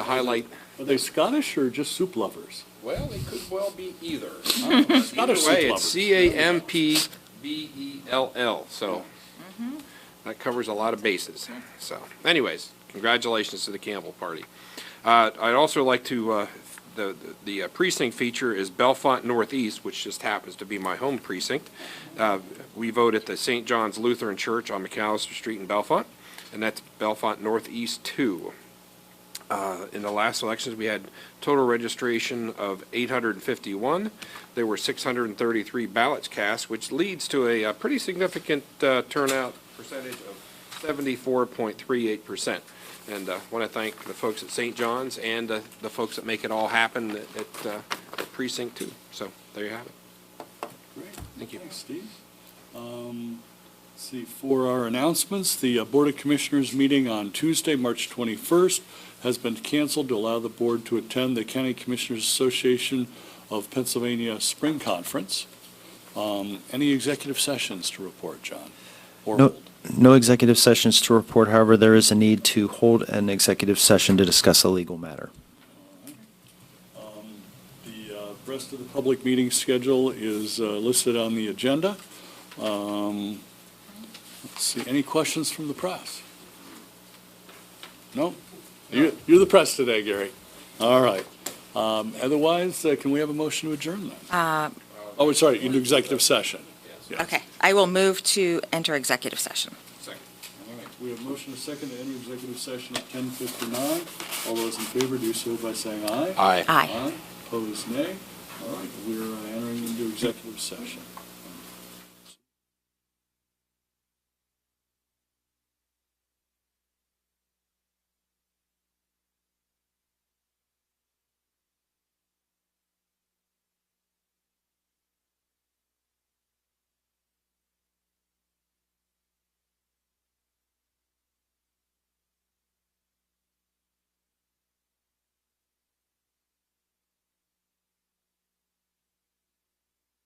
highlight. Are they Scottish or just soup lovers? Well, it could well be either. Scottish Either soup way, lovers. it's CAMPBELL, so that covers a lot of bases. So anyways, congratulations to the Campbell Party. I'd also like to, the precinct feature is Bellefonte Northeast, which just happens to be my home precinct. We vote at the St. John's Lutheran Church on McAllister Street in Bellefonte, and that's Bellefonte Northeast 2. In the last elections, we had total registration of 851. There were 633 ballots cast, which leads to a pretty significant turnout percentage of 74.38%. And I want to thank the folks at St. John's and the folks that make it all happen at Precinct 2. So there you have it. Great. Thank you. Thanks, Steve. Let's see, for our announcements, the Board of Commissioners meeting on Tuesday, March 21st, has been canceled to allow the board to attend the County Commissioners Association of Pennsylvania Spring Conference. Any executive sessions to report, John? Or No, hold? no executive sessions to report. However, there is a need to hold an executive session to discuss a legal matter. The rest of the public meeting schedule is listed on the agenda. Let's see, any questions from the press? No? You're the press today, Gary. All right. Otherwise, can we have a motion to adjourn then? Oh, sorry, into executive session. Yes. Okay, I will move to enter executive session. All right, we have a motion and a second to enter executive session at 10:59. All those in favor do so by saying aye. Aye. Aye. Opposed, nay. All right, we're entering into executive session.